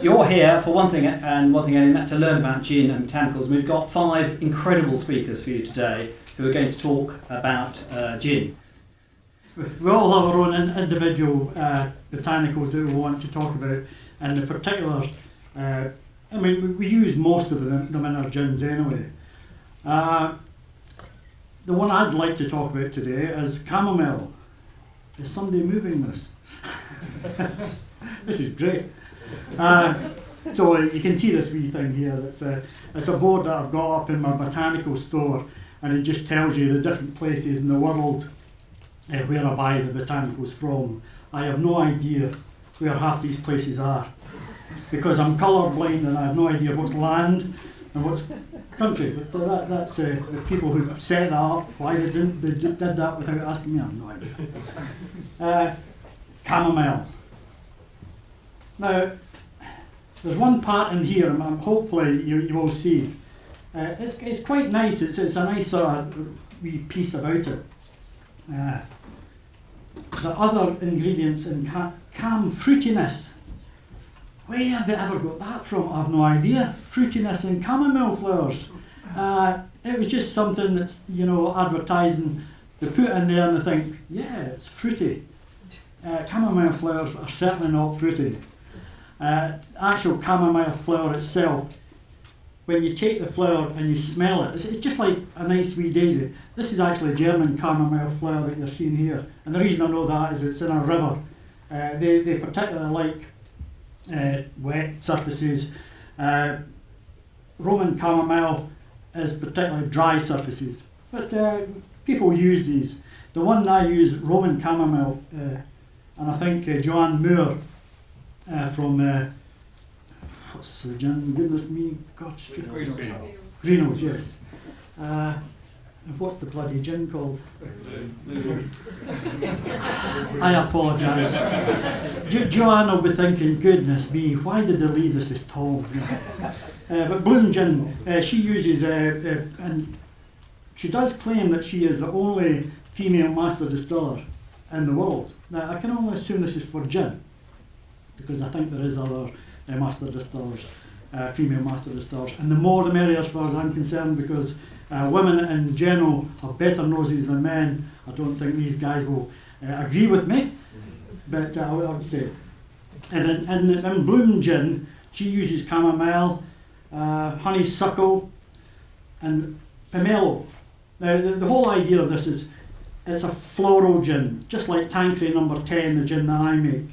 You're here for one thing and one thing only, and that's to learn about gin and botanicals. We've got 5 incredible speakers for you today who are going to talk about gin. We all have our own individual botanicals that we want to talk about, and the particulars. We use most of them in our gins anyway. The one I'd like to talk about today is chamomile. Is somebody moving this? This is great. So you can see this wee thing here. It's a board that I've got up in my botanical store, and it just tells you the different places in the world where I buy the botanicals from. I have no idea where half these places are because I'm colour blind and I have no idea what's land and what's country. But that's the people who set that up. Why they did that without asking me, I have no idea. Chamomile. Now, there's one part in here, and hopefully you will see. It's quite nice. It's a nice sort of wee piece about it. The other ingredients in cam fruitiness. Where have they ever got that from? I have no idea. Fruitiness in chamomile flowers. It was just something that's, advertising. They put in there and they think, yeah, it's fruity. Chamomile flowers are certainly not fruity. Actual chamomile flower itself, when you take the flower and you smell it, it's just like a nice wee daisy. This is actually a German chamomile flower that you're seeing here, and the reason I know that is it's in a river. They particularly like wet surfaces. Roman chamomile is particularly dry surfaces, but people use these. The one I use, Roman chamomile, and I think Joanne Moore from what's the gin? Goodness me, gosh, Greeno's, yes. What's the bloody gin called? I apologise. Joanne will be thinking, goodness me, why did they leave this as tall? But Bloom Gin, she uses, and she does claim that she is the only female master distiller in the world. Now, I can only assume this is for gin, because I think there is other master distillers, female master distillers, and the more the merrier as far as I'm concerned, because women in general have better noses than men. I don't think these guys will agree with me, but I would say. And in Bloom Gin, she uses chamomile, honeysuckle, and pomelo. Now, the whole idea of this is it's a floral gin, just like Tanqueray number 10, the gin that I make.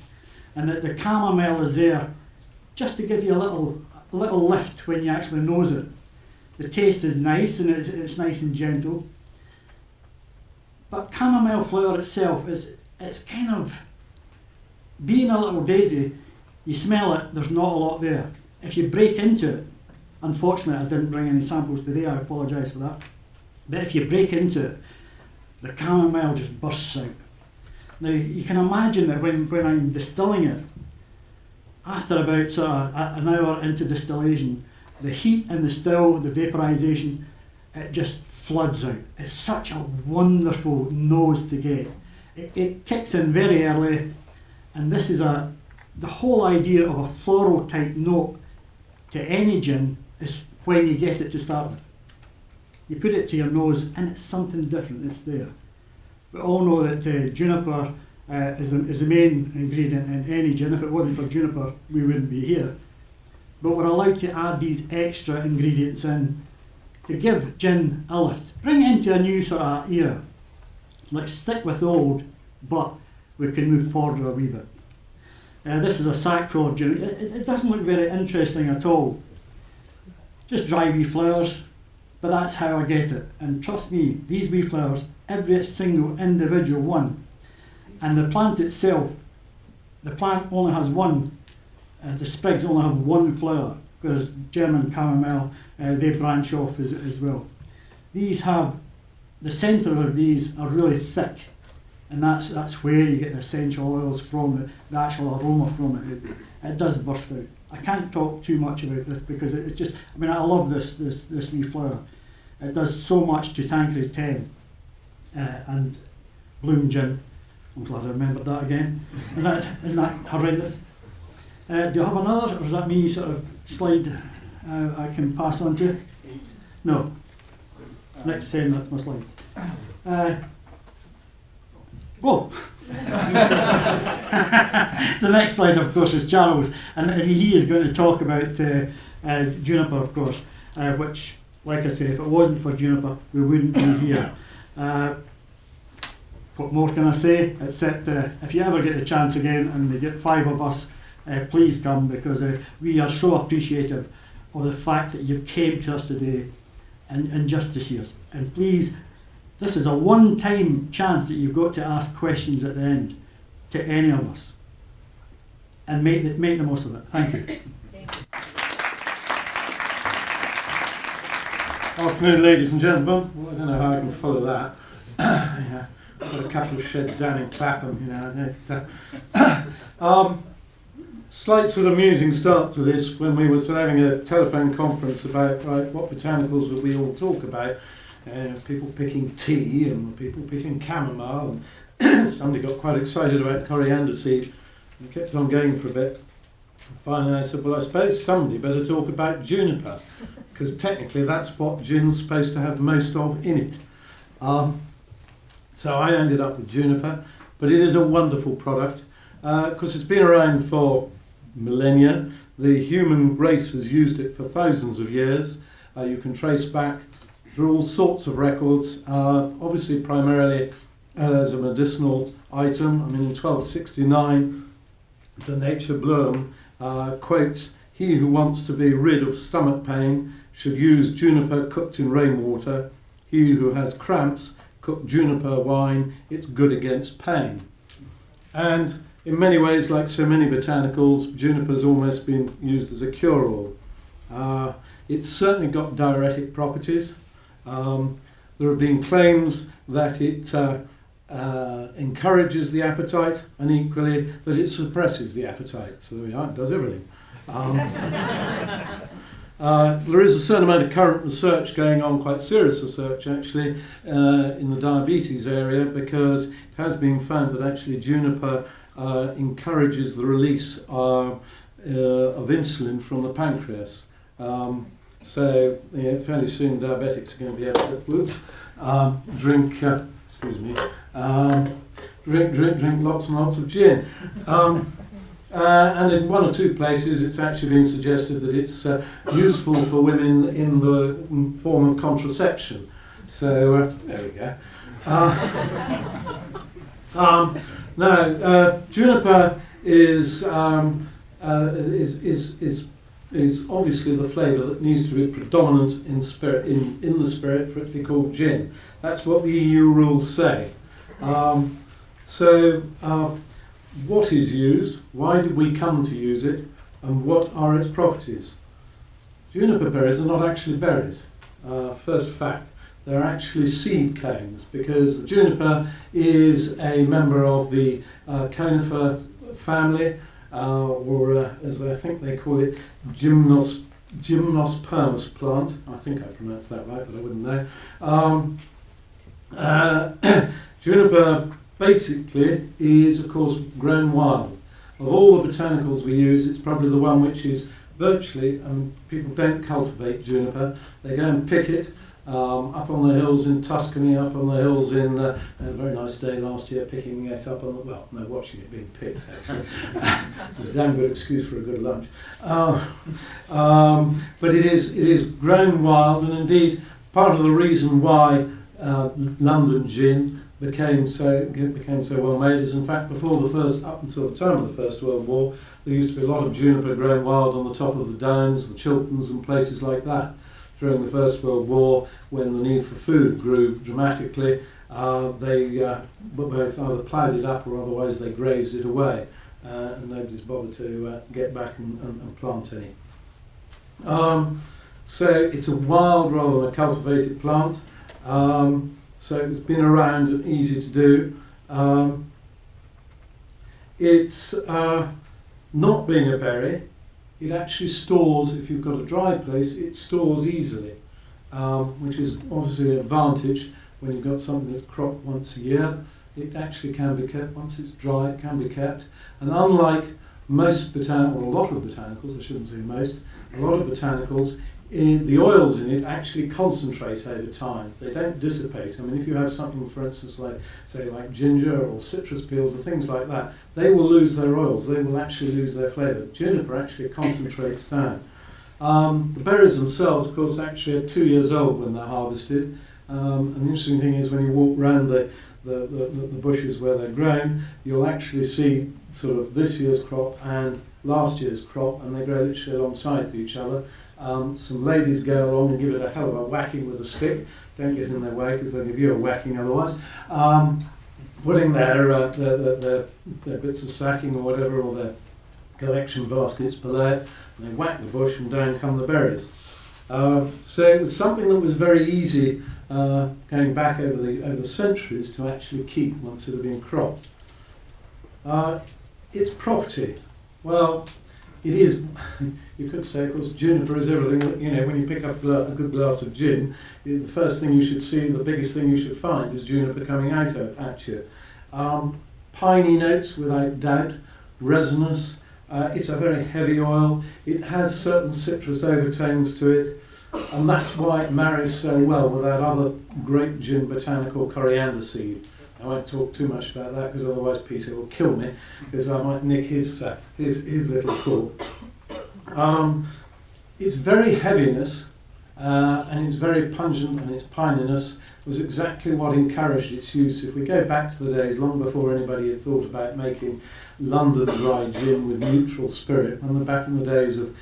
And that the chamomile is there just to give you a little lift when you actually nose it. The taste is nice and it's nice and gentle. But chamomile flower itself it's kind of, being a little daisy, you smell it, there's not a lot there. If you break into it, unfortunately I didn't bring any samples today, I apologise for that. But if you break into it, the chamomile just bursts out. Now, you can imagine that when I'm distilling it, after about sort of an hour into distillation, the heat and the still, the vaporisation, it just floods out. It's such a wonderful nose to get. It kicks in very early, and this is the whole idea of a floral type note to any gin is when you get it to start with. You put it to your nose and it's something different, it's there. We all know that juniper is the main ingredient in any gin. If it wasn't for juniper, we wouldn't be here. But we're allowed to add these extra ingredients in to give gin a lift. Bring it into a new sort of era. Let's stick with the old, but we can move forward a wee bit. This is a sackful of gin. It doesn't look very interesting at all. Just dry wee flowers, but that's how I get it. And trust me, these wee flowers, every single individual one. And the plant itself, the plant only has one, the sprigs only have one flower, whereas German chamomile, they branch off as well. These have, the centre of these are really thick, and that's where you get the essential oils from, the actual aroma from it. It does burst out. I can't talk too much about this because it's just, I love this wee flower. It does so much to Tanqueray 10 and Bloom Gin. I'm glad I remembered that again. Isn't that horrendous? Do you have another, or is that me sort of slide I can pass on to? No. Next time, that's my slide. Whoa! The next slide, of course, is Charles, and he is going to talk about juniper, of course, which, like I say, if it wasn't for juniper, we wouldn't be here. What more can I say, except if you ever get the chance again and they get 5 of us, please come, because we are so appreciative of the fact that you've came to us today and just to see us. And please, this is a one-time chance that you've got to ask questions at the end to any of us, and make the most of it. Thank you. Afternoon, ladies and gentlemen. Well, I don't know how I can follow that. Yeah, got a couple of sheds down in Clapham, you know. Slight sort of amusing start to this when we were having a telephone conference about what botanicals would we all talk about. People picking tea and people picking chamomile, and somebody got quite excited about coriander seed and kept on going for a bit. And finally I said, well, I suppose somebody better talk about juniper, because technically that's what gin's supposed to have most of in it. So I ended up with juniper, but it is a wonderful product because it's been around for millennia. The human race has used it for thousands of years. You can trace back through all sorts of records, obviously primarily as a medicinal item. I mean, in 1269, the Nature Bloom quotes, "He who wants to be rid of stomach pain should use juniper cooked in rainwater. He who has cramps, cook juniper wine, it's good against pain." And in many ways, like so many botanicals, juniper's almost been used as a cure-all. It's certainly got diuretic properties. There have been claims that it encourages the appetite, and equally that it suppresses the appetite. So it does everything. There is a certain amount of current research going on, quite serious research actually, in the diabetes area, because it has been found that actually juniper encourages the release of insulin from the pancreas. So fairly soon diabetics are going to be able to drink lots and lots of gin. And in 1 or 2 places it's actually been suggested that it's useful for women in the form of contraception. So there we go. Now juniper is obviously the flavour that needs to be predominant in spirit in the spirit for it to be called gin. That's what the EU rules say. What is used, why did we come to use it, and what are its properties? Juniper berries are not actually berries. First fact, they're actually seed cones, because the juniper is a member of the conifer family, or as I think they call it, Gymnospermous plant. I think I pronounced that right, but I wouldn't know. Juniper basically is, of course, grown wild. Of all the botanicals we use, it's probably the one which is virtually, people don't cultivate juniper, they go and pick it up on the hills in Tuscany, up on the hills in, a very nice day last year, picking it up on the, watching it being picked actually. It was a damn good excuse for a good lunch. But it is grown wild, and indeed part of the reason why London gin became so well made is, in fact, up until the time of the First World War, there used to be a lot of juniper grown wild on the top of the Downs, the Chilterns and places like that. During the First World War, when the need for food grew dramatically, they both either ploughed it up or otherwise they grazed it away, and nobody's bothered to get back and plant any. So it's a wild rather than a cultivated plant. So it's been around and easy to do. It's not being a berry, it actually stores, if you've got a dry place, it stores easily, which is obviously an advantage when you've got something that's cropped once a year. It actually can be kept, once it's dry, it can be kept. And unlike or a lot of botanicals, I shouldn't say most, a lot of botanicals, the oils in it actually concentrate over time. They don't dissipate. I mean, if you have something, for instance, like, say, like ginger or citrus peels or things like that, they will lose their oils. They will actually lose their flavour. Juniper actually concentrates down. The berries themselves, of course, actually are 2 years old when they're harvested. And the interesting thing is when you walk around the bushes where they're grown, you'll actually see sort of this year's crop and last year's crop, and they grow literally alongside to each other. Some ladies go along and give it a hell of a whacking with a stick. Don't get in their way because they'll give you a whacking otherwise. Putting their bits of sacking or whatever, or their collection baskets below it, and they whack the bush and down come the berries. So it was something that was very easy going back over the centuries to actually keep once it had been cropped. Its property, well, it is, you could say, of course, juniper is everything that, you know, when you pick up a good glass of gin, the first thing you should see, the biggest thing you should find is juniper coming out at you. Piney notes, without doubt, resinous. It's a very heavy oil. It has certain citrus overtones to it, and that's why it marries so well with that other great gin botanical, coriander seed. I won't talk too much about that because otherwise Peter will kill me, because I might nick his little cork. Its very heaviness and its very pungent and its pininess was exactly what encouraged its use. If we go back to the days long before anybody had thought about making London dry gin with neutral spirit, and back in the days of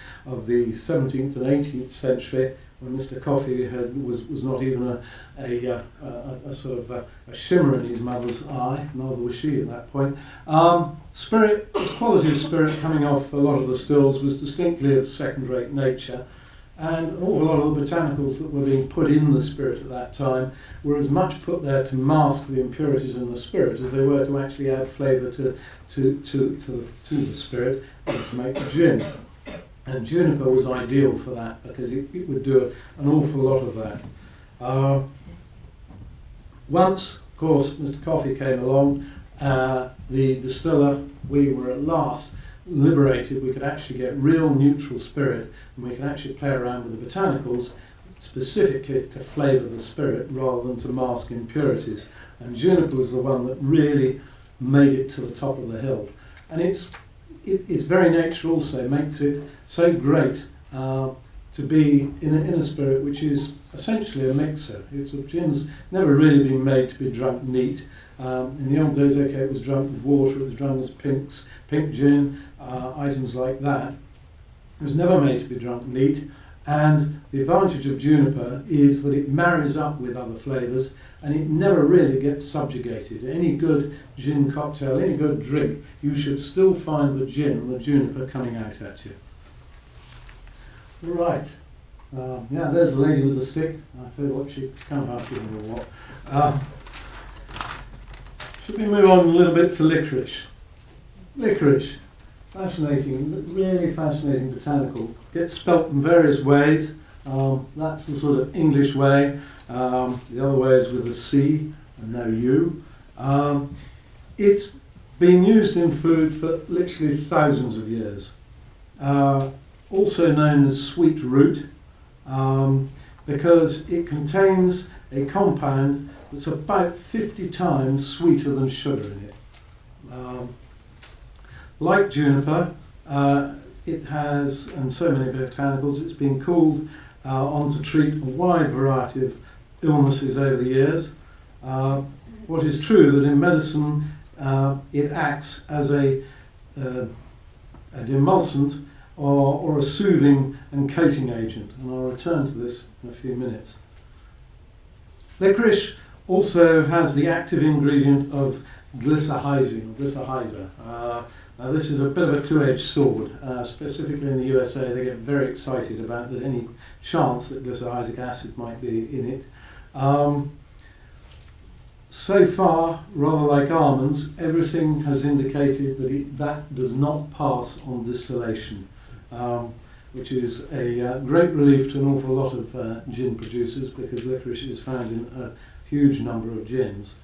the 17th and 18th century, when Mr. Coffee was not even a sort of a shimmer in his mother's eye, neither was she at that point. Spirit, its quality of spirit coming off a lot of the stills was distinctly of second-rate nature, and an awful lot of the botanicals that were being put in the spirit at that time were as much put there to mask the impurities in the spirit as they were to actually add flavour to the spirit and to make the gin. And juniper was ideal for that because it would do an awful lot of that. Once, of course, Mr. Coffee came along, the distiller, we were at last liberated. We could actually get real neutral spirit, and we could actually play around with the botanicals specifically to flavour the spirit rather than to mask impurities. And juniper was the one that really made it to the top of the hill. And its very nature also makes it so great to be in a spirit which is essentially a mixer. Gin's never really been made to be drunk neat. In the old days, okay, it was drunk with water, it was drunk as pink gin, items like that. It was never made to be drunk neat, and the advantage of juniper is that it marries up with other flavours and it never really gets subjugated. Any good gin cocktail, any good drink, you should still find the gin and the juniper coming out at you. Right. Yeah, there's the lady with the stick. I tell you what, she can't help you or what. Should we move on a little bit to licorice? Licorice, fascinating, really fascinating botanical. Gets spelt in various ways. That's the sort of English way. The other way is with a C and no U. It's been used in food for literally thousands of years. Also known as sweet root, because it contains a compound that's about 50 times sweeter than sugar in it. Like juniper, it has, and so many botanicals, it's been called on to treat a wide variety of illnesses over the years. What is true that in medicine it acts as a demulcent or a soothing and coating agent, and I'll return to this in a few minutes. Licorice also has the active ingredient of glycyrrhizin, or glycyrrhiza. Now this is a bit of a two-edged sword. Specifically in the USA, they get very excited about that any chance that glycyrrhizic acid might be in it. So far, rather like almonds, everything has indicated that that does not pass on distillation, which is a great relief to an awful lot of gin producers, because licorice is found in a huge number of gins.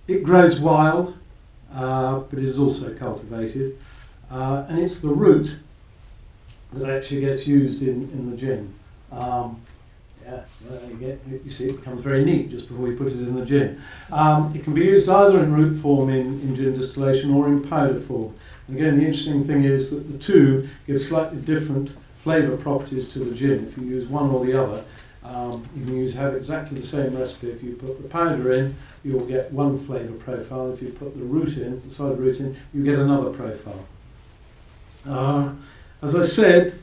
It grows wild, but it is also cultivated. and it's the root that actually gets used in the gin. You see it becomes very neat just before you put it in the gin. It can be used either in root form in gin distillation or in powder form. And again, the interesting thing is that the two give slightly different flavour properties to the gin. If you use one or the other, you can have exactly the same recipe. If you put the powder in, you'll get one flavour profile. If you put the root in, the cider root in, you get another profile. As I said,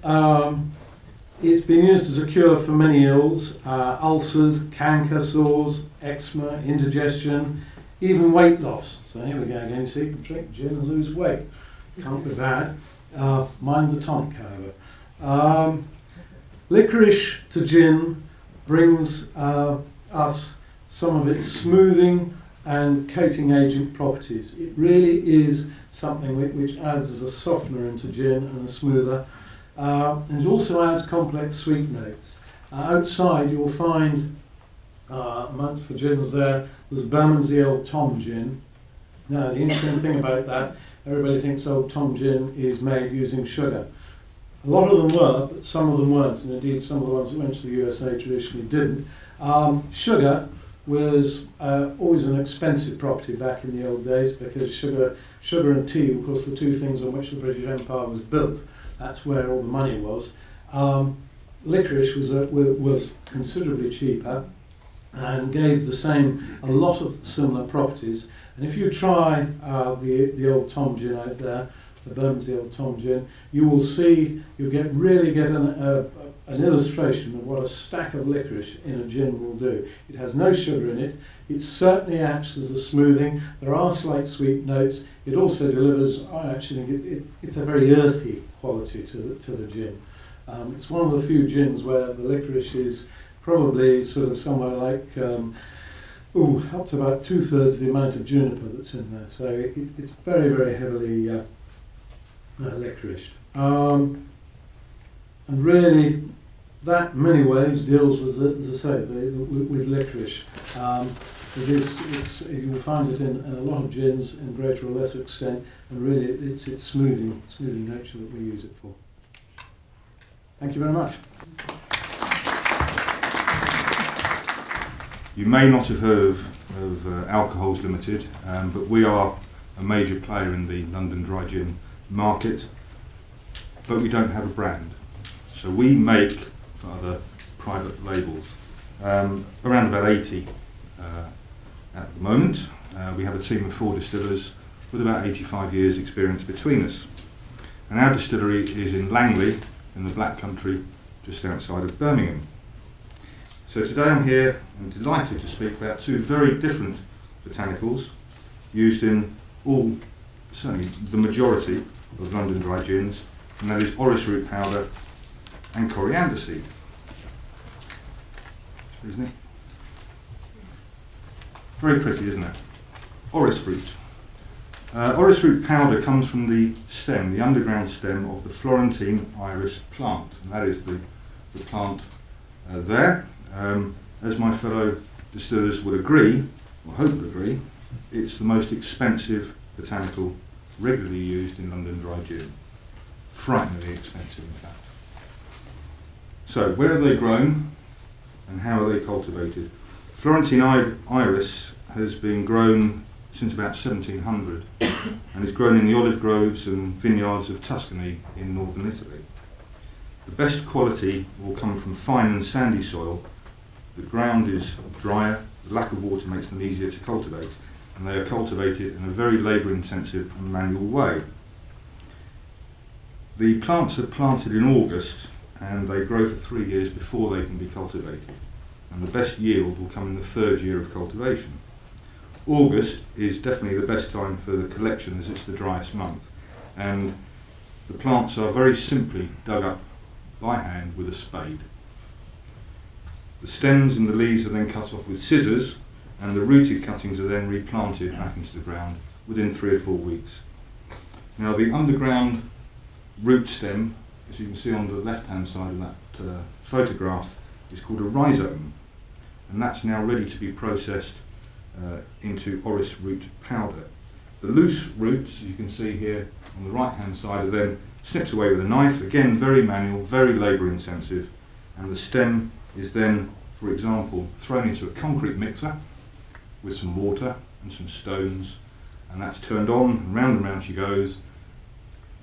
it's been used as a cure for many ills, ulcers, canker, sores, eczema, indigestion, even weight loss. So here we go again, you see, you can drink gin and lose weight. Can't be bad. Mind the tonic, however. Licorice to gin brings us some of its smoothing and coating agent properties. It really is something which adds as a softener into gin and a smoother. And it also adds complex sweet notes. Outside you'll find amongst the gins there's Bermondsey Old Tom gin. Now the interesting thing about that, everybody thinks Old Tom gin is made using sugar. A lot of them were, but some of them weren't, and indeed some of the ones that went to the USA traditionally didn't. Sugar was always an expensive property back in the old days, because sugar and tea, of course, the two things on which the British Empire was built. That's where all the money was. Licorice was considerably cheaper and gave a lot of similar properties. And if you try the Old Tom gin out there, the Bermondsey Old Tom gin, you'll really get an illustration of what a stack of licorice in a gin will do. It has no sugar in it. It certainly acts as a smoothing. There are slight sweet notes. It also delivers, I actually think it's a very earthy quality to the gin. It's one of the few gins where the licorice is probably sort of somewhere like up to about 2/3 the amount of juniper that's in there. So it's very, very heavily licorice. And really, that in many ways deals with, as I say, with licorice. You'll find it in a lot of gins in greater or lesser extent, and really it's its smoothing nature that we use it for. Thank you very much. You may not have heard of Alcohols Limited, but we are a major player in the London dry gin market, but we don't have a brand. So we make for other private labels, around about 80 at the moment. We have a team of 4 distillers with about 85 years experience between us. And our distillery is in Langley, in the Black Country, just outside of Birmingham. So today I'm here and delighted to speak about 2 very different botanicals used in certainly the majority of London dry gins, and that is orris root powder and coriander seed. Isn't it? Very pretty, isn't it? Orris root. Orris root powder comes from the stem, the underground stem of the Florentine iris plant, and that is the plant there. As my fellow distillers would agree, or hope would agree, it's the most expensive botanical regularly used in London dry gin. Frighteningly expensive, in fact. So, where are they grown and how are they cultivated? Florentine iris has been grown since about 1700 and is grown in the olive groves and vineyards of Tuscany in northern Italy. The best quality will come from fine and sandy soil. The ground is drier, the lack of water makes them easier to cultivate, and they are cultivated in a very labour-intensive and manual way. The plants are planted in August and they grow for 3 years before they can be cultivated, and the best yield will come in the 3rd year of cultivation. August is definitely the best time for the collection as it's the driest month, and the plants are very simply dug up by hand with a spade. The stems and the leaves are then cut off with scissors, and the rooted cuttings are then replanted back into the ground within 3 or 4 weeks. Now the underground root stem, as you can see on the left hand side of that photograph, is called a rhizome, and that's now ready to be processed into orris root powder. The loose roots, as you can see here on the right hand side, are then snipped away with a knife, again very manual, very labour intensive, and the stem is then, for example, thrown into a concrete mixer with some water and some stones, and that's turned on, and round she goes.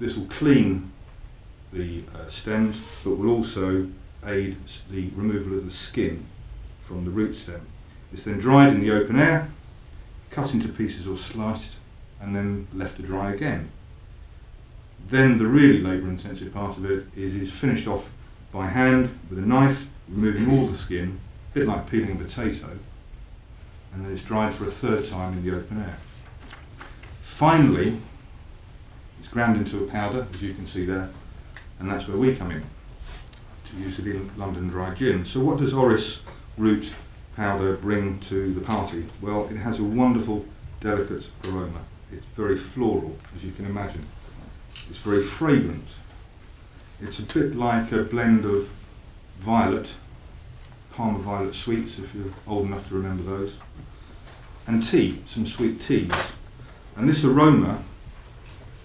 This will clean the stems, but will also aid the removal of the skin from the root stem. It's then dried in the open air, cut into pieces or sliced, and then left to dry again. Then the really labour-intensive part of it is finished off by hand with a knife, removing all the skin, a bit like peeling a potato, and then it's dried for a third time in the open air. Finally, it's ground into a powder, as you can see there, and that's where we come in, to use it in London dry gin. So what does orris root powder bring to the party? Well, it has a wonderful, delicate aroma. It's very floral, as you can imagine. It's very fragrant. It's a bit like a blend of violet, Parma violet sweets, if you're old enough to remember those, and tea, some sweet teas. And this aroma,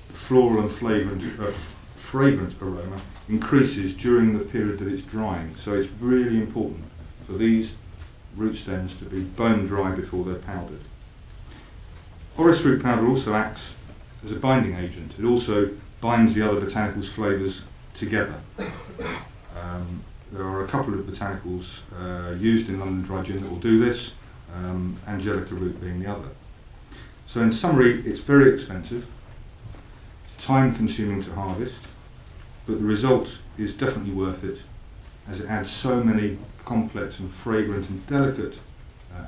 the floral and fragrant aroma, increases during the period that it's drying. So it's really important for these root stems to be bone dry before they're powdered. Orris root powder also acts as a binding agent. It also binds the other botanicals' flavours together. There are a couple of botanicals used in London dry gin that will do this, Angelica root being the other. So in summary, it's very expensive, it's time consuming to harvest, but the result is definitely worth it, as it adds so many complex and fragrant and delicate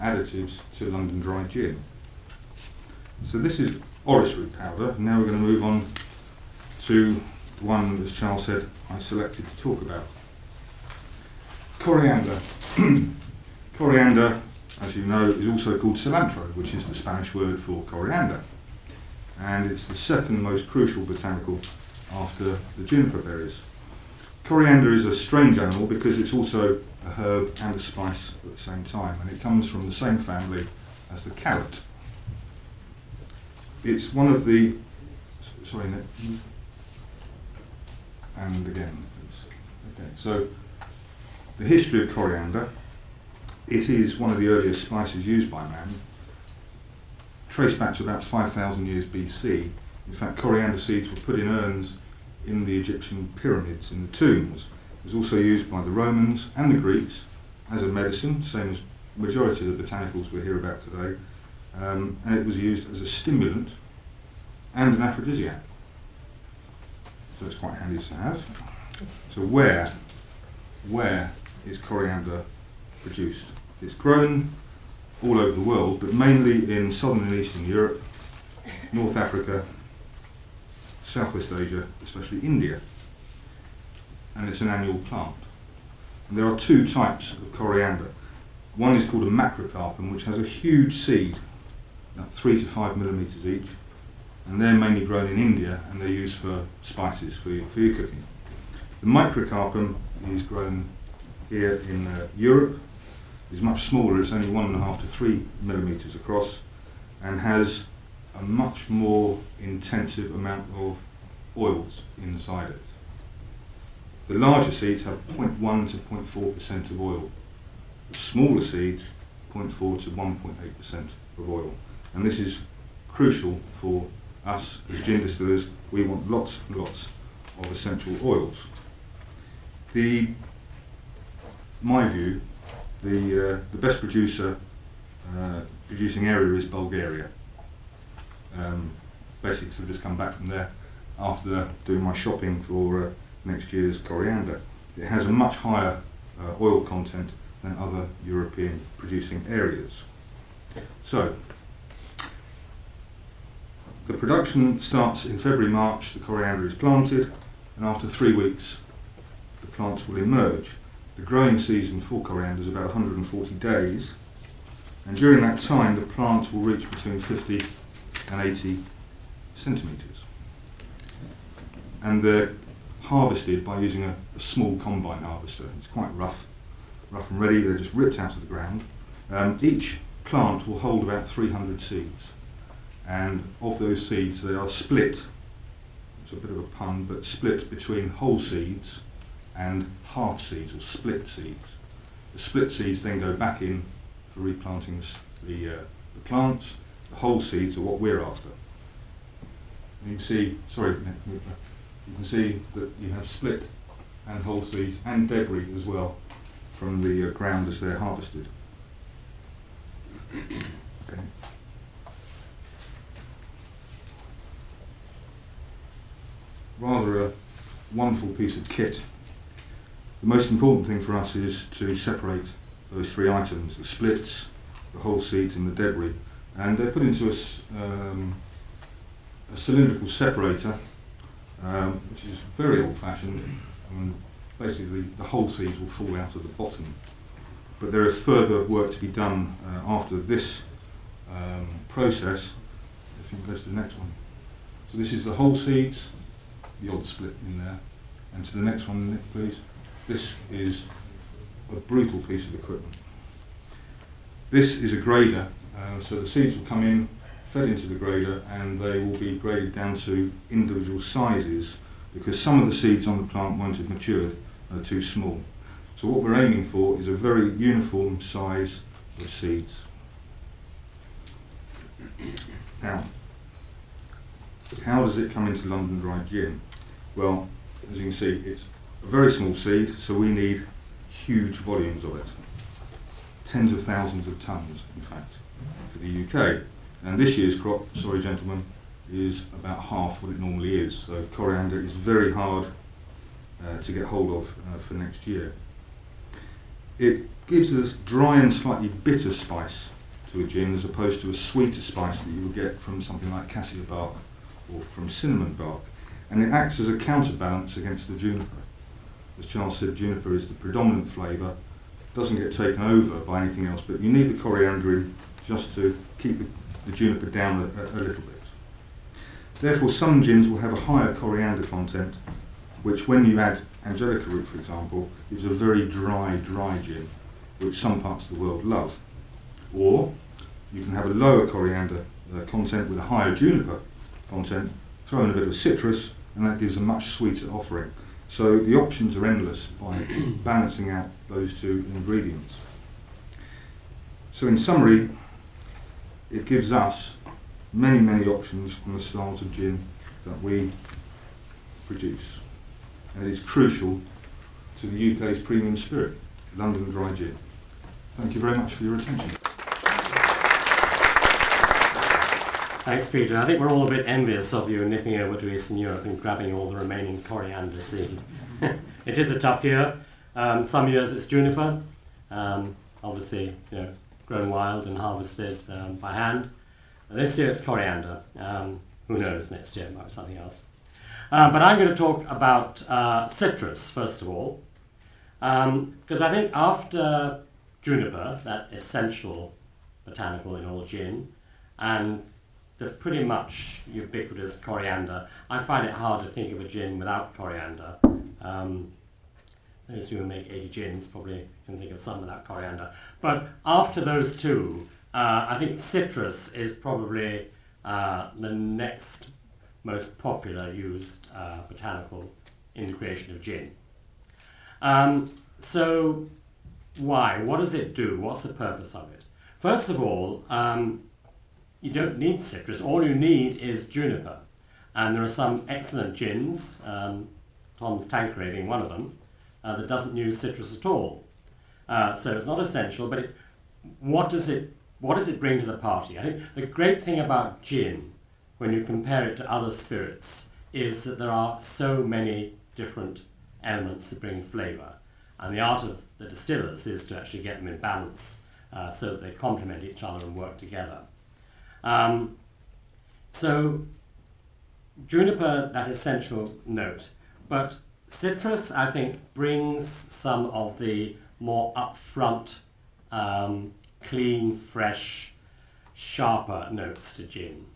additives to London dry gin. So this is orris root powder. Now we're going to move on to the one, as Charles said, I selected to talk about. Coriander. Coriander, as you know, is also called cilantro, which is the Spanish word for coriander. And it's the second most crucial botanical after the juniper berries. Coriander is a strange animal because it's also a herb and a spice at the same time, and it comes from the same family as the carrot. It's one of the, sorry, Nick. And again, okay, so the history of coriander, it is one of the earliest spices used by man, traced back to about 5,000 years BC. In fact, coriander seeds were put in urns in the Egyptian pyramids, in the tombs. It was also used by the Romans and the Greeks as a medicine, same as the majority of the botanicals we hear about today, and it was used as a stimulant and an aphrodisiac. So it's quite handy to have. So where is coriander produced? It's grown all over the world, but mainly in southern and eastern Europe, North Africa, Southwest Asia, especially India. And it's an annual plant. And there are two types of coriander. One is called a macrocarpum, which has a huge seed, about 3 to 5 millimetres each, and they're mainly grown in India, and they're used for spices for your cooking. The microcarpum is grown here in Europe. It's much smaller, it's only 1.5 to 3 millimetres across, and has a much more intensive amount of oils inside it. The larger seeds have 0.1 to 0.4% of oil. The smaller seeds, 0.4 to 1.8% of oil. And this is crucial for us as gin distillers. We want lots and lots of essential oils. My view, the best producing area is Bulgaria. Basically, I've just come back from there after doing my shopping for next year's coriander. It has a much higher oil content than other European producing areas. So, the production starts in February, March, the coriander is planted, and after 3 weeks the plants will emerge. The growing season for coriander is about 140 days, and during that time the plant will reach between 50 and 80 centimetres. And they're harvested by using a small combine harvester. It's quite rough and ready, they're just ripped out of the ground. Each plant will hold about 300 seeds. and of those seeds they are split, it's a bit of a pun, but split between whole seeds and half seeds or split seeds. The split seeds then go back in for replanting the plants. The whole seeds are what we're after. And you can see, you can see that you have split and whole seeds and debris as well from the ground as they're harvested. Okay. Rather a wonderful piece of kit. The most important thing for us is to separate those three items, the splits, the whole seeds and the debris, and they're put into a cylindrical separator, which is very old-fashioned, and basically the whole seeds will fall out of the bottom. But there is further work to be done after this process. If you can go to the next one. So this is the whole seeds, the odd split in there, and to the next one, Nick, please. This is a brutal piece of equipment. This is a grader, so the seeds will come in, fed into the grader, and they will be graded down to individual sizes because some of the seeds on the plant won't have matured, they're too small. So what we're aiming for is a very uniform size of seeds. Now, how does it come into London Dry Gin? Well, as you can see, it's a very small seed, so we need huge volumes of it. Tens of thousands of tonnes, in fact, for the UK. And this year's crop, sorry gentlemen, is about half what it normally is. So coriander is very hard to get hold of for next year. It gives us dry and slightly bitter spice to a gin as opposed to a sweeter spice that you would get from something like cassia bark or from cinnamon bark. And it acts as a counterbalance against the juniper. As Charles said, juniper is the predominant flavour, doesn't get taken over by anything else, but you need the coriander in just to keep the juniper down a little bit. Therefore, some gins will have a higher coriander content, which when you add angelica root, for example, gives a very dry gin, which some parts of the world love. Or you can have a lower coriander content with a higher juniper content, throw in a bit of citrus, and that gives a much sweeter offering. So the options are endless by balancing out those two ingredients. So in summary, it gives us many options on the styles of gin that we produce. And it is crucial to the UK's premium spirit, London Dry Gin. Thank you very much for your attention. Thanks, Peter. I think we're all a bit envious of you nipping over to Eastern Europe and grabbing all the remaining coriander seed. It is a tough year. Some years it's juniper, obviously, grown wild and harvested by hand. This year it's coriander. Who knows, next year it might be something else. But I'm going to talk about citrus, first of all, because I think after juniper, that essential botanical in all gin, and the pretty much ubiquitous coriander, I find it hard to think of a gin without coriander. Those who make 80 gins probably can think of some without coriander. But after those two, I think citrus is probably the next most popular used botanical in the creation of gin. So why? What does it do? What's the purpose of it? First of all, you don't need citrus. All you need is juniper. And there are some excellent gins, Tom's Tanqueray being one of them, that doesn't use citrus at all. So it's not essential, but what does it bring to the party? I think the great thing about gin, when you compare it to other spirits, is that there are so many different elements that bring flavour. And the art of the distillers is to actually get them in balance so that they complement each other and work together. So juniper, that essential note, but citrus, I think, brings some of the more upfront, clean, fresh, sharper notes to gin.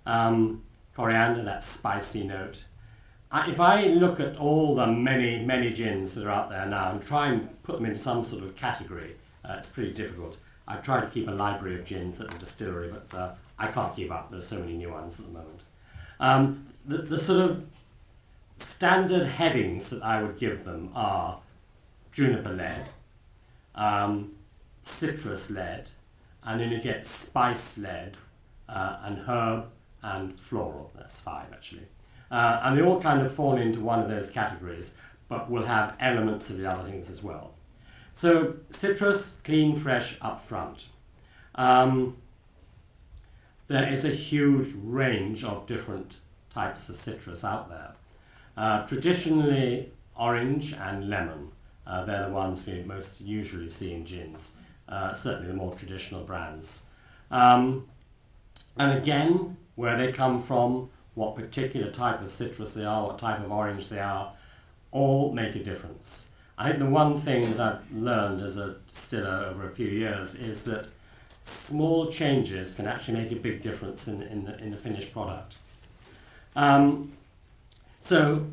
Coriander, that spicy note. If I look at all the many gins that are out there now and try and put them in some sort of category, it's pretty difficult. I try to keep a library of gins at the distillery, but I can't keep up. There's so many new ones at the moment. The sort of standard headings that I would give them are juniper-led, citrus-led, and then you get spice-led, and herb and floral. That's 5 actually. And they all kind of fall into one of those categories, but will have elements of the other things as well. So citrus, clean, fresh, up front. There is a huge range of different types of citrus out there. Traditionally, orange and lemon. They're the ones we most usually see in gins, certainly the more traditional brands. And again, where they come from, what particular type of citrus they are, what type of orange they are, all make a difference. I think the one thing that I've learned as a distiller over a few years is that small changes can actually make a big difference in the finished product. So,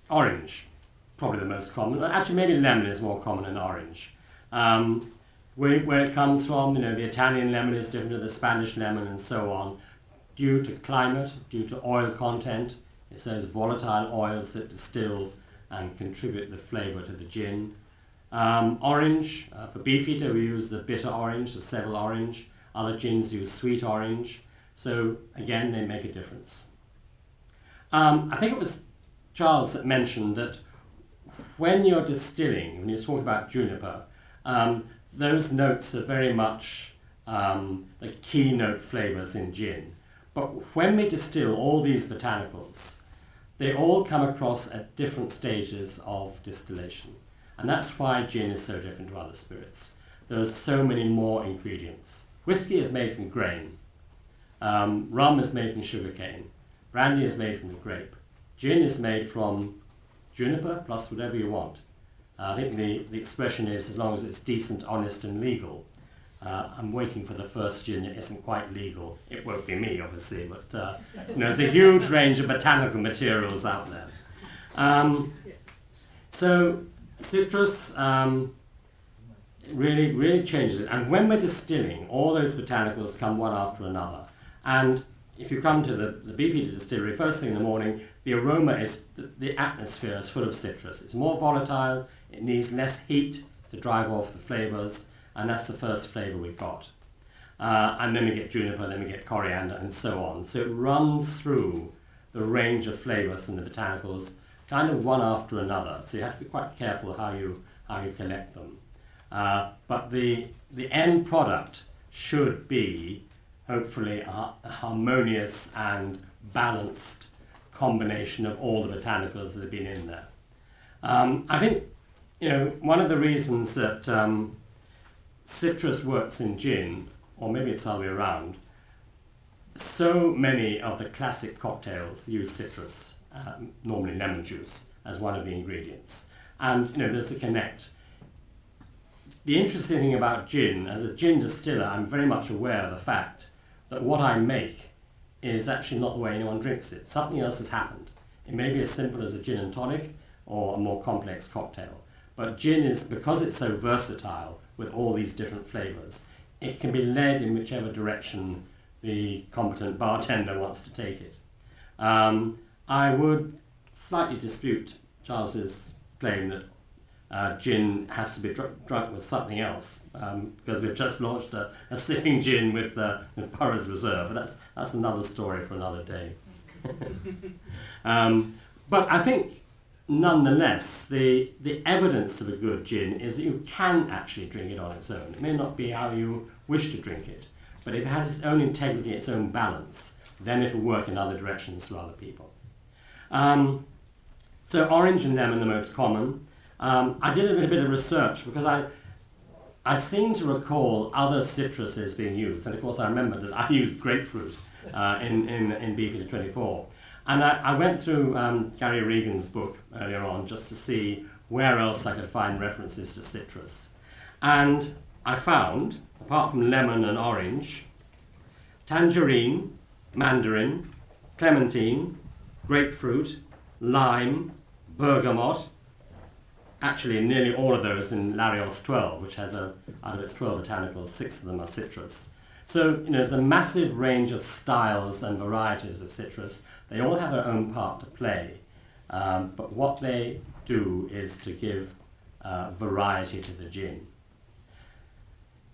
orange, probably the most common. Actually, maybe lemon is more common than orange. Where it comes from, the Italian lemon is different to the Spanish lemon and so on. Due to climate, due to oil content, it's those volatile oils that distill and contribute the flavour to the gin. Orange, for Beefeater we use the bitter orange, the Seville orange. Other gins use sweet orange. So again, they make a difference. I think it was Charles that mentioned that when you're distilling, when you're talking about juniper, those notes are very much the keynote flavours in gin. But when we distill all these botanicals, they all come across at different stages of distillation. And that's why gin is so different to other spirits. There are so many more ingredients. Whiskey is made from grain. Rum is made from sugarcane. Brandy is made from the grape. Gin is made from juniper plus whatever you want. I think the expression is, as long as it's decent, honest and legal. I'm waiting for the first gin that isn't quite legal. It won't be me, obviously, but there's a huge range of botanical materials out there. So citrus really changes it. And when we're distilling, all those botanicals come one after another. And if you come to the Beefeater distillery, first thing in the morning, the aroma is, the atmosphere is full of citrus. It's more volatile, it needs less heat to drive off the flavours, and that's the first flavour we've got. And then we get juniper, then we get coriander, and so on. So it runs through the range of flavours and the botanicals, kind of one after another. So you have to be quite careful how you collect them. But the end product should be, hopefully, a harmonious and balanced combination of all the botanicals that have been in there. I think, one of the reasons that citrus works in gin, or maybe it's the other way around, so many of the classic cocktails use citrus, normally lemon juice, as one of the ingredients. And, there's a connect. The interesting thing about gin, as a gin distiller, I'm very much aware of the fact that what I make is actually not the way anyone drinks it. Something else has happened. It may be as simple as a gin and tonic or a more complex cocktail. But gin is, because it's so versatile with all these different flavours, it can be led in whichever direction the competent bartender wants to take it. I would slightly dispute Charles's claim that gin has to be drunk with something else, because we've just launched a sipping gin with Burroughs Reserve, but that's another story for another day. But I think, nonetheless, the evidence of a good gin is that you can actually drink it on its own. It may not be how you wish to drink it, but if it has its own integrity, its own balance, then it'll work in other directions for other people. So orange and lemon are the most common. I did a little bit of research because I seem to recall other citruses being used, and of course I remember that I used grapefruit in Beefeater 24. And I went through Gary Regan's book earlier on just to see where else I could find references to citrus. And I found, apart from lemon and orange, tangerine, mandarin, clementine, grapefruit, lime, bergamot, actually nearly all of those in Larios 12, which has out of its 12 botanicals, 6 of them are citrus. So there's a massive range of styles and varieties of citrus. They all have their own part to play, but what they do is to give variety to the gin.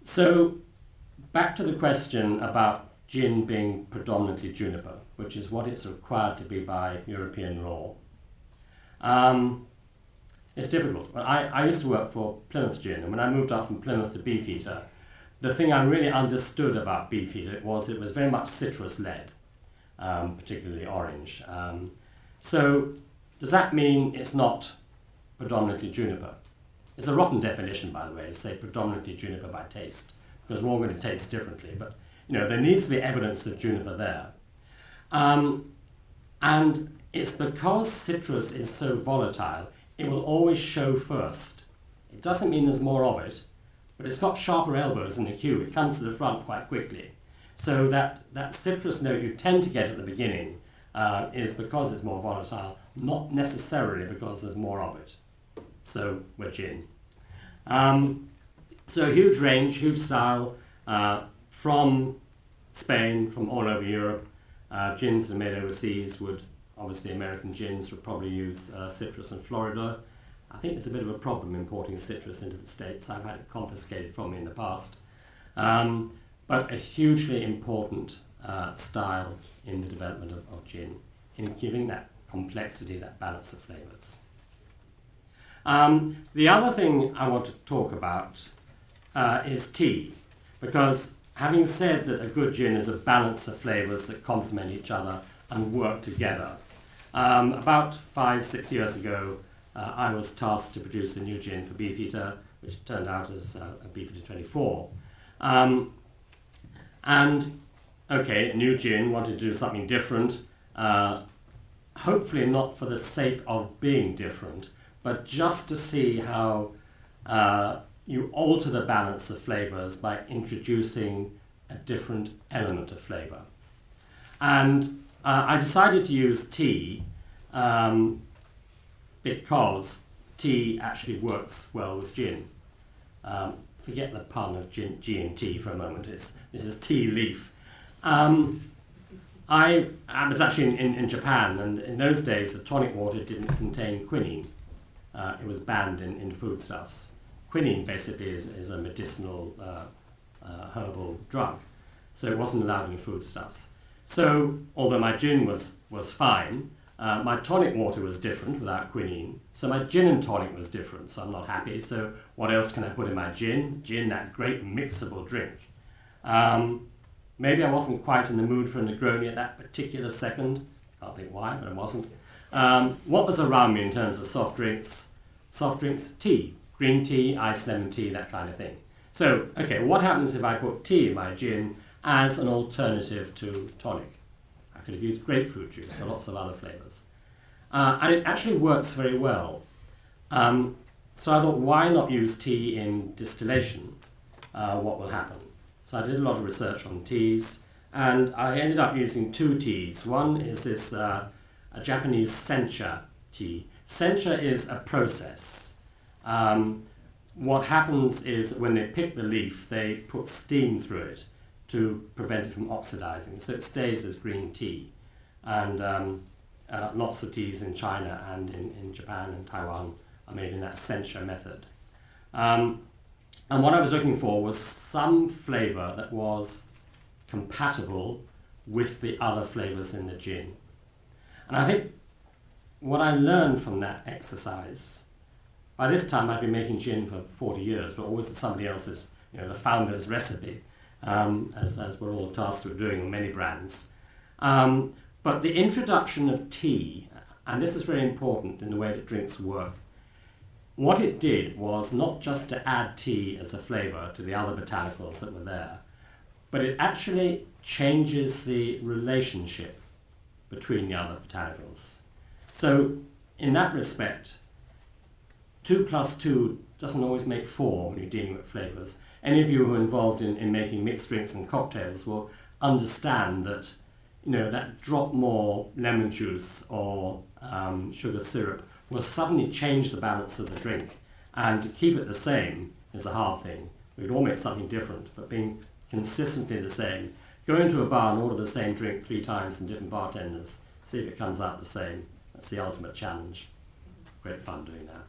So back to the question about gin being predominantly juniper, which is what it's required to be by European law. It's difficult. I used to work for Plymouth Gin, and when I moved up from Plymouth to Beefeater, the thing I really understood about Beefeater was it was very much citrus-led, particularly orange. So does that mean it's not predominantly juniper? It's a rotten definition, by the way, to say predominantly juniper by taste, because we're all going to taste differently. But there needs to be evidence of juniper there. And it's because citrus is so volatile, it will always show first. It doesn't mean there's more of it, but it's got sharper elbows in the queue. It comes to the front quite quickly. So that citrus note you tend to get at the beginning is because it's more volatile, not necessarily because there's more of it. So we're gin. So huge range, huge style, from Spain, from all over Europe. Gins that are made overseas obviously American gins would probably use citrus in Florida. I think it's a bit of a problem importing citrus into the States. I've had it confiscated from me in the past. But a hugely important style in the development of gin, in giving that complexity, that balance of flavours. The other thing I want to talk about is tea, because having said that a good gin is a balance of flavours that complement each other and work together, about 5-6 years ago, I was tasked to produce a new gin for Beefeater, which turned out as a Beefeater 24. And, okay, a new gin, wanted to do something different, hopefully not for the sake of being different, but just to see how you alter the balance of flavours by introducing a different element of flavour. And I decided to use tea because tea actually works well with gin. Forget the pun of G and T for a moment. This is tea leaf. I was actually in Japan, and in those days the tonic water didn't contain quinine. It was banned in foodstuffs. Quinine basically is a medicinal herbal drug, so it wasn't allowed in foodstuffs. So although my gin was fine, my tonic water was different without quinine, so my gin and tonic was different, so I'm not happy. So what else can I put in my gin? Gin, that great mixable drink. Maybe I wasn't quite in the mood for a Negroni at that particular second. Can't think why, but I wasn't. What was around me in terms of soft drinks? Soft drinks, tea. Green tea, iced lemon tea, that kind of thing. So, okay, what happens if I put tea in my gin as an alternative to tonic? I could have used grapefruit juice or lots of other flavours. And it actually works very well. So I thought, why not use tea in distillation? What will happen? So I did a lot of research on teas, and I ended up using two teas. One is this a Japanese sencha tea. Sencha is a process. What happens is when they pick the leaf, they put steam through it to prevent it from oxidizing, so it stays as green tea. And lots of teas in China and in Japan and Taiwan are made in that sencha method. And what I was looking for was some flavour that was compatible with the other flavours in the gin. And I think what I learned from that exercise, by this time I'd been making gin for 40 years, but always somebody else's, the founder's recipe, as we're all tasked with doing on many brands. But the introduction of tea, and this is very important in the way that drinks work, what it did was not just to add tea as a flavour to the other botanicals that were there, but it actually changes the relationship between the other botanicals. So in that respect, 2 + 2 doesn't always make 4 when you're dealing with flavours. Any of you who are involved in making mixed drinks and cocktails will understand that that drop more lemon juice or sugar syrup will suddenly change the balance of the drink. And to keep it the same is a hard thing. We'd all make something different, but being consistently the same. Go into a bar and order the same drink 3 times from different bartenders. See if it comes out the same. That's the ultimate challenge. Great fun doing that.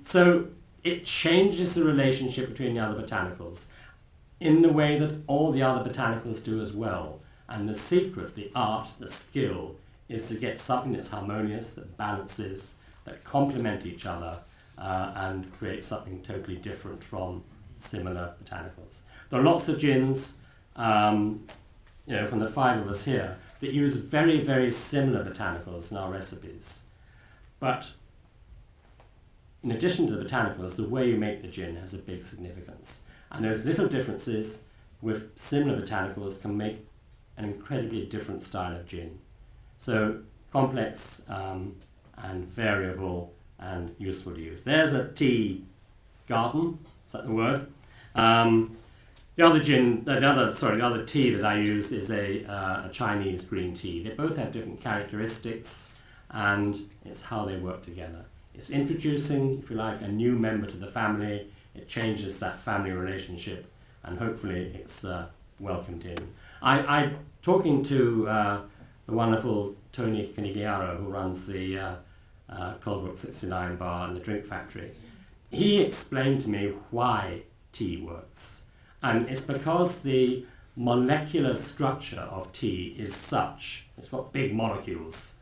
So it changes the relationship between the other botanicals in the way that all the other botanicals do as well. And the secret, the art, the skill is to get something that's harmonious, that balances, that complement each other, and create something totally different from similar botanicals. There are lots of gins, from the 5 of us here, that use very, very similar botanicals in our recipes. But in addition to the botanicals, the way you make the gin has a big significance. And those little differences with similar botanicals can make an incredibly different style of gin. So complex and variable and useful to use. There's a tea garden, is that the word? The other tea that I use is a Chinese green tea. They both have different characteristics, and it's how they work together. It's introducing, if you like, a new member to the family. It changes that family relationship, and hopefully it's welcomed in. I talking to the wonderful Tony Canigliaro, who runs the Colebrook 69 bar and the Drink Factory. He explained to me why tea works. And it's because the molecular structure of tea is such, it's got big molecules,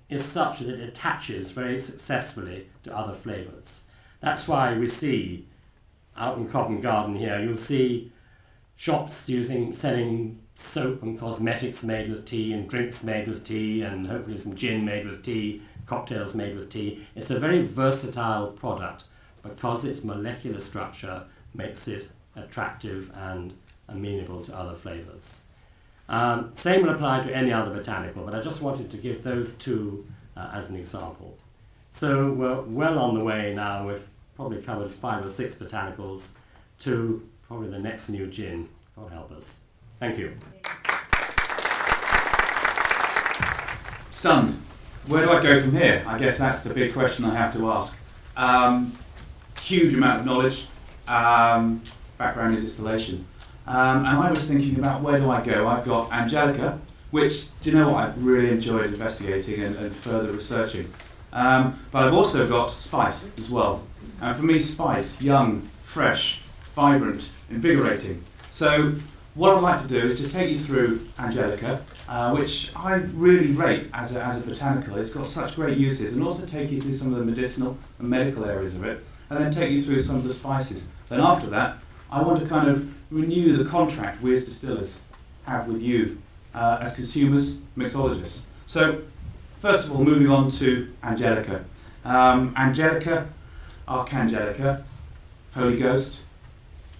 is such that it attaches very successfully to other flavours. That's why we see, out in Covent Garden here, you'll see shops selling soap and cosmetics made with tea, and drinks made with tea, and hopefully some gin made with tea, cocktails made with tea. It's a very versatile product because its molecular structure makes it attractive and amenable to other flavours. Same will apply to any other botanical, but I just wanted to give those 2 as an example. So we're well on the way now. We've probably covered 5 or 6 botanicals to probably the next new gin. God help us. Thank you. Stunned. Where do I go from here? I guess that's the big question I have to ask. Huge amount of knowledge, background in distillation. And I was thinking about where do I go? I've got Angelica, which, do you know what, I've really enjoyed investigating and further researching. But I've also got spice as well. And for me, spice, young, fresh, vibrant, invigorating. So what I'd like to do is just take you through Angelica, which I really rate as a botanical. It's got such great uses, and also take you through some of the medicinal and medical areas of it, and then take you through some of the spices. Then after that, I want to kind of renew the contract we as distillers have with you as consumers, mixologists. So first of all, moving on to Angelica. Angelica, Archangelica, Holy Ghost,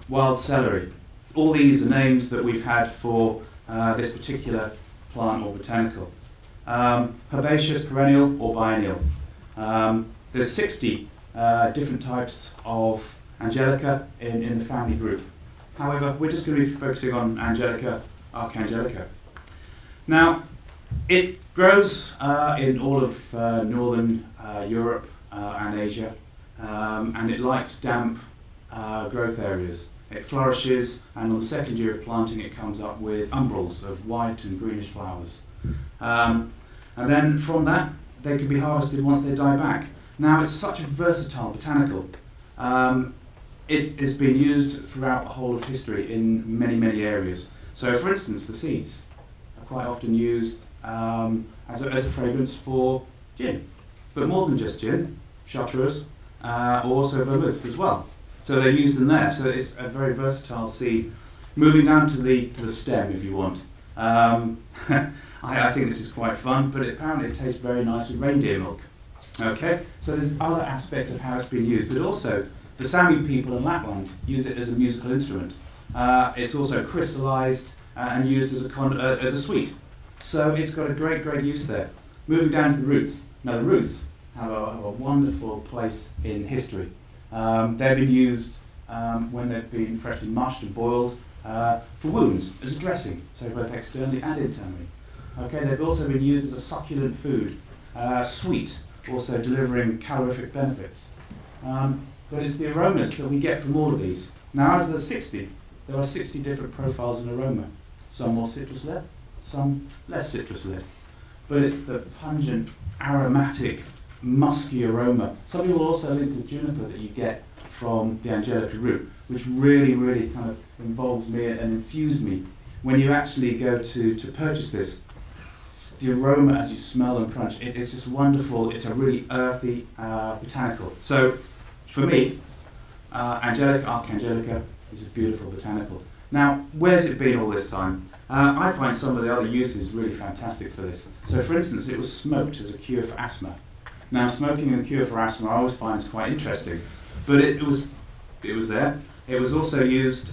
Wild Celery. All these are names that we've had for this particular plant or botanical. Herbaceous, perennial or biennial. There's 60 different types of Angelica in the family group. However, we're just going to be focusing on Angelica, Archangelica. Now, it grows in all of northern Europe and Asia, and it likes damp growth areas. It flourishes, and on the second year of planting it comes up with umbels of white and greenish flowers. And then from that, they can be harvested once they die back. Now, it's such a versatile botanical. It has been used throughout the whole of history in many, many areas. So, for instance, the seeds are quite often used as a fragrance for gin. But more than just gin, chartreuse, or also vermouth as well. So they're used in there. So it's a very versatile seed. Moving down to the stem, if you want. I think this is quite fun, but apparently it tastes very nice with reindeer milk. Okay, so there's other aspects of how it's been used, but also the Sami people in Lapland use it as a musical instrument. It's also crystallized and used as a sweet. So it's got a great use there. Moving down to the roots. Now the roots have a wonderful place in history. They've been used when they've been freshly mushed and boiled for wounds as a dressing, so both externally and internally. Okay, they've also been used as a succulent food, sweet, also delivering calorific benefits. But it's the aromas that we get from all of these. Now, as there's 60 there are 60 different profiles in aroma. Some more citrus-led, some less citrus-led. But it's the pungent, aromatic, musky aroma. Some people also link with juniper that you get from the Angelica root, which really, really kind of involves me and infused me. When you actually go to purchase this, the aroma as you smell and crunch, it's just wonderful. It's a really earthy botanical. So for me, Angelica, Archangelica is a beautiful botanical. Now, where's it been all this time? I find some of the other uses really fantastic for this. So for instance, it was smoked as a cure for asthma. Now, smoking and a cure for asthma I always find is quite interesting, but it was there. It was also used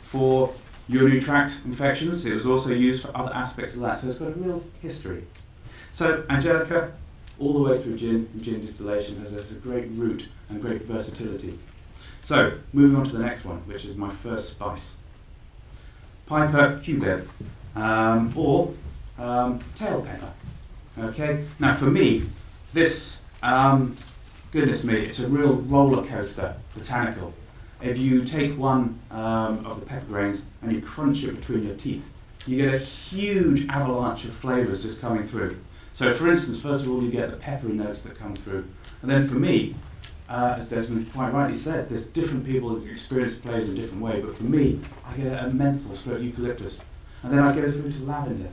for urinary tract infections. It was also used for other aspects of that, so it's got a real history. So Angelica, all the way through gin and gin distillation, has a great root and great versatility. So, moving on to the next one, which is my first spice. Piper cubeb, or tail pepper. Okay. Now, for me, this, goodness me, it's a real roller coaster botanical. If you take one of the pepper grains and you crunch it between your teeth, you get a huge avalanche of flavours just coming through. So, for instance, first of all, you get the peppery notes that come through, and then for me, as Desmond quite rightly said, there's different people that experience flavours in a different way, but for me, I get a menthol stroke eucalyptus, and then I go through to lavender,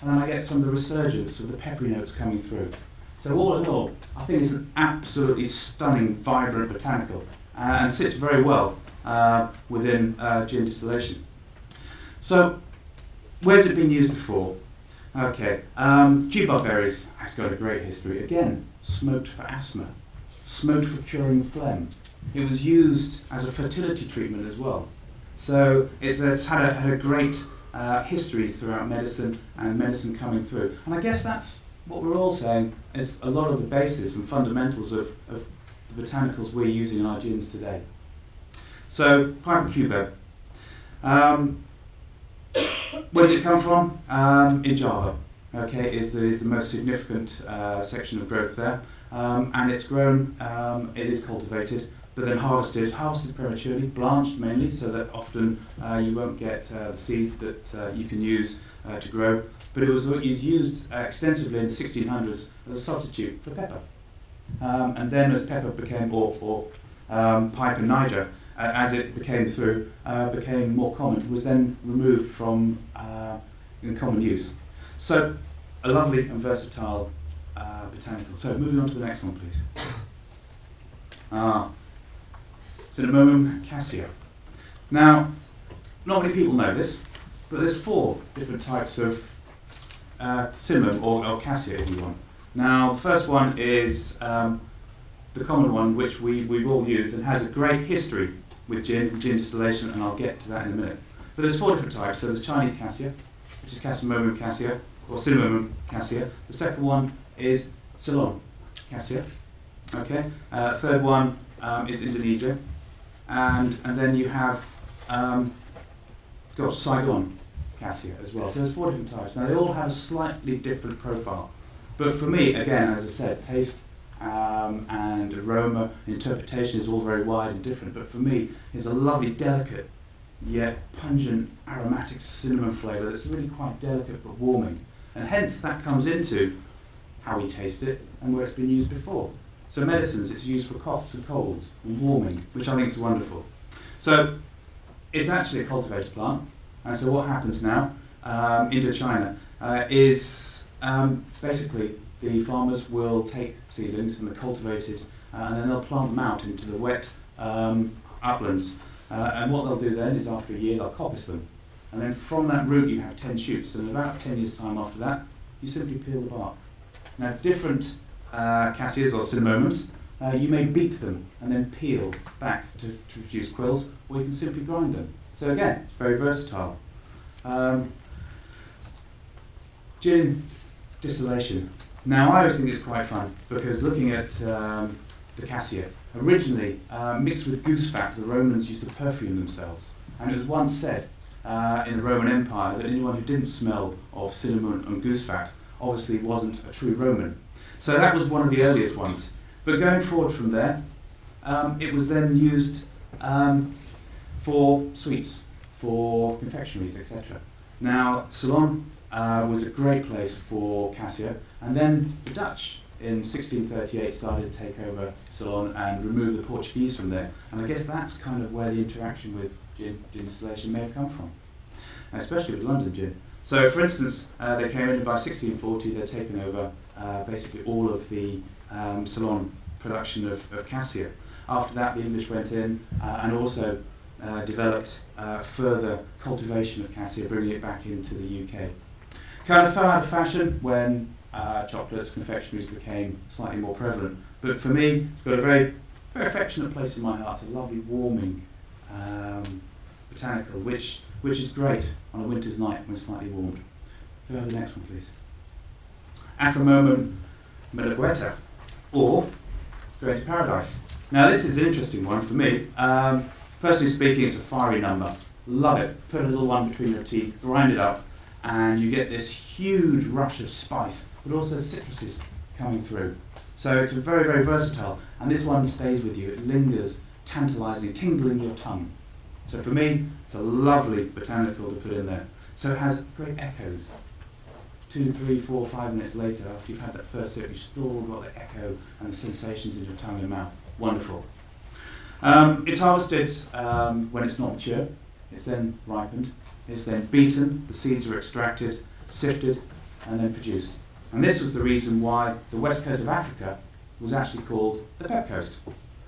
and then I get some of the resurgence of the peppery notes coming through. So all in all, I think it's an absolutely stunning, vibrant botanical, and sits very well within gin distillation. So, where's it been used before? Okay, cubeb berries has got a great history. Again, smoked for asthma. Smoked for curing phlegm. It was used as a fertility treatment as well. So it's had a great history throughout medicine, and medicine coming through. And I guess that's what we're all saying is a lot of the basis and fundamentals of the botanicals we're using in our gins today. So Piper cubeb. Where did it come from? In Java. Okay, is the most significant section of growth there. And it's grown, it is cultivated, but then harvested prematurely, blanched mainly, so that often you won't get the seeds that you can use to grow. But it was used extensively in the 1600s as a substitute for pepper. And then as pepper became, or Piper niger, as it became more common, it was then removed from in common use. So a lovely and versatile botanical. So moving on to the next one, please. Cinnamomum cassia. Now, not many people know this, but there's 4 different types of cinnamon or cassia, if you want. Now, the first one is the common one, which we've all used and has a great history with gin and gin distillation, and I'll get to that in a minute. But there's 4 different types. So there's Chinese cassia, which is Cinnamomum cassia, or Cinnamomum cassia. The second one is Ceylon cassia. Okay. Third one is Indonesia, and then you have Saigon cassia as well. So there's 4 different types. Now they all have a slightly different profile, but for me, again, as I said, taste and aroma, interpretation is all very wide and different. But for me, it's a lovely, delicate yet pungent, aromatic cinnamon flavour that's really quite delicate but warming, and hence that comes into how we taste it and where it's been used before. So medicines, it's used for coughs and colds and warming, which I think is wonderful. So it's actually a cultivated plant, and so what happens now, Indochina, is basically the farmers will take seedlings and they're cultivated, and then they'll plant them out into the wet uplands. And what they'll do then is after a year they'll coppice them, and then from that root you have 10 shoots, and in about 10 years time after that you simply peel the bark. Now different cassias or cinnamomums, you may beat them and then peel back to produce quills, or you can simply grind them. So again, it's very versatile. Gin distillation. Now I always think it's quite fun, because looking at the cassia, originally mixed with goose fat, the Romans used to perfume themselves. And it was once said in the Roman Empire that anyone who didn't smell of cinnamon and goose fat obviously wasn't a true Roman. So that was one of the earliest ones. But going forward from there, it was then used for sweets, for confectionaries, etc. Now, Ceylon was a great place for cassia, and then the Dutch in 1638 started to take over Ceylon and remove the Portuguese from there. And I guess that's kind of where the interaction with gin distillation may have come from, especially with London gin. So, for instance, they came in by 1640, they'd taken over basically all of the Ceylon production of cassia. After that, the English went in and also developed further cultivation of cassia, bringing it back into the UK. Kind of fell out of fashion when chocolates, confectionaries became slightly more prevalent. But for me, it's got a very, very affectionate place in my heart. It's a lovely, warming botanical, which is great on a winter's night when slightly warmed. Go to the next one, please. Afromomum Melagueta, or Going to Paradise. Now, this is an interesting one for me. Personally speaking, it's a fiery number. Love it. Put a little one between your teeth, grind it up, and you get this huge rush of spice, but also citruses coming through. So it's very, very versatile, and this one stays with you. It lingers, tantalising, tingling your tongue. So for me, it's a lovely botanical to put in there. So it has great echoes. 2, 3, 4, 5 minutes later, after you've had that first sip, you've still got the echo and the sensations in your tongue and mouth. Wonderful. It's harvested when it's not mature. It's then ripened. It's then beaten. The seeds are extracted, sifted, and then produced. And this was the reason why the west coast of Africa was actually called the Pep Coast,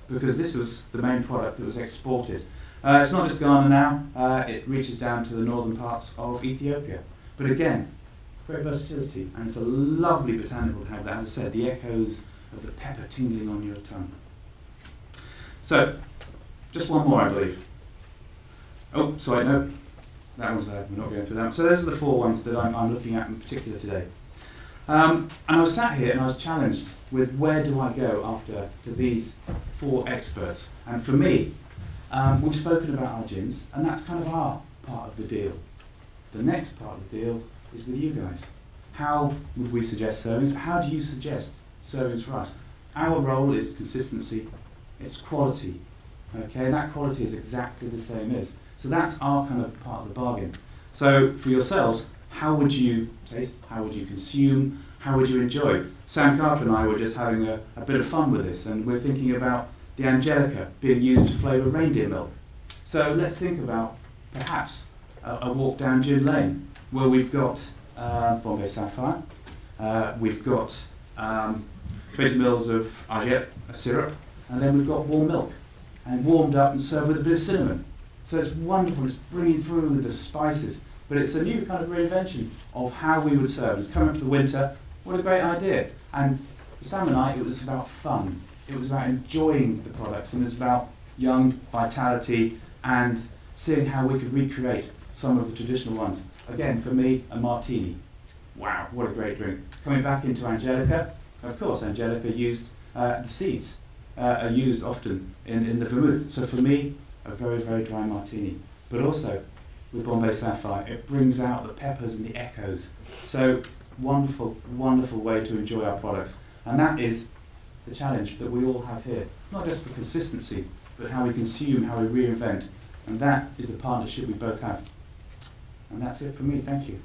because this was the main product that was exported. It's not just Ghana now. It reaches down to the northern parts of Ethiopia. But again, great versatility, and it's a lovely botanical to have that. As I said, the echoes of the pepper tingling on your tongue. So, just one more, I believe. Oh, sorry, no. That one's we're not going through that one. So those are the 4 ones that I'm looking at in particular today. And I was sat here and I was challenged with where do I go after to these 4 experts. And for me, we've spoken about our gins, and that's kind of our part of the deal. The next part of the deal is with you guys. How would we suggest servings? How do you suggest servings for us? Our role is consistency, it's quality. Okay, that quality is exactly the same as. So that's our kind of part of the bargain. So for yourselves, how would you taste? How would you consume? How would you enjoy? Sam Carter and I were just having a bit of fun with this, and we're thinking about the Angelica being used to flavour reindeer milk. So let's think about perhaps a walk down Gin Lane, where we've got Bombay Sapphire, we've got 20 mils of Arget, a syrup, and then we've got warm milk, and warmed up and served with a bit of cinnamon. So it's wonderful, it's bringing through the spices, but it's a new kind of reinvention of how we would serve. It's coming up to the winter, what a great idea. And for Sam and I, it was about fun. It was about enjoying the products, and it was about young vitality and seeing how we could recreate some of the traditional ones. Again, for me, a martini. Wow, what a great drink. Coming back into Angelica, of course, Angelica used, the seeds are used often in the vermouth. So for me, a very, very dry martini. But also, with Bombay Sapphire, it brings out the peppers and the echoes. So wonderful, wonderful way to enjoy our products. And that is the challenge that we all have here. Not just for consistency, but how we consume, how we reinvent. And that is the partnership we both have. And that's it for me. Thank you.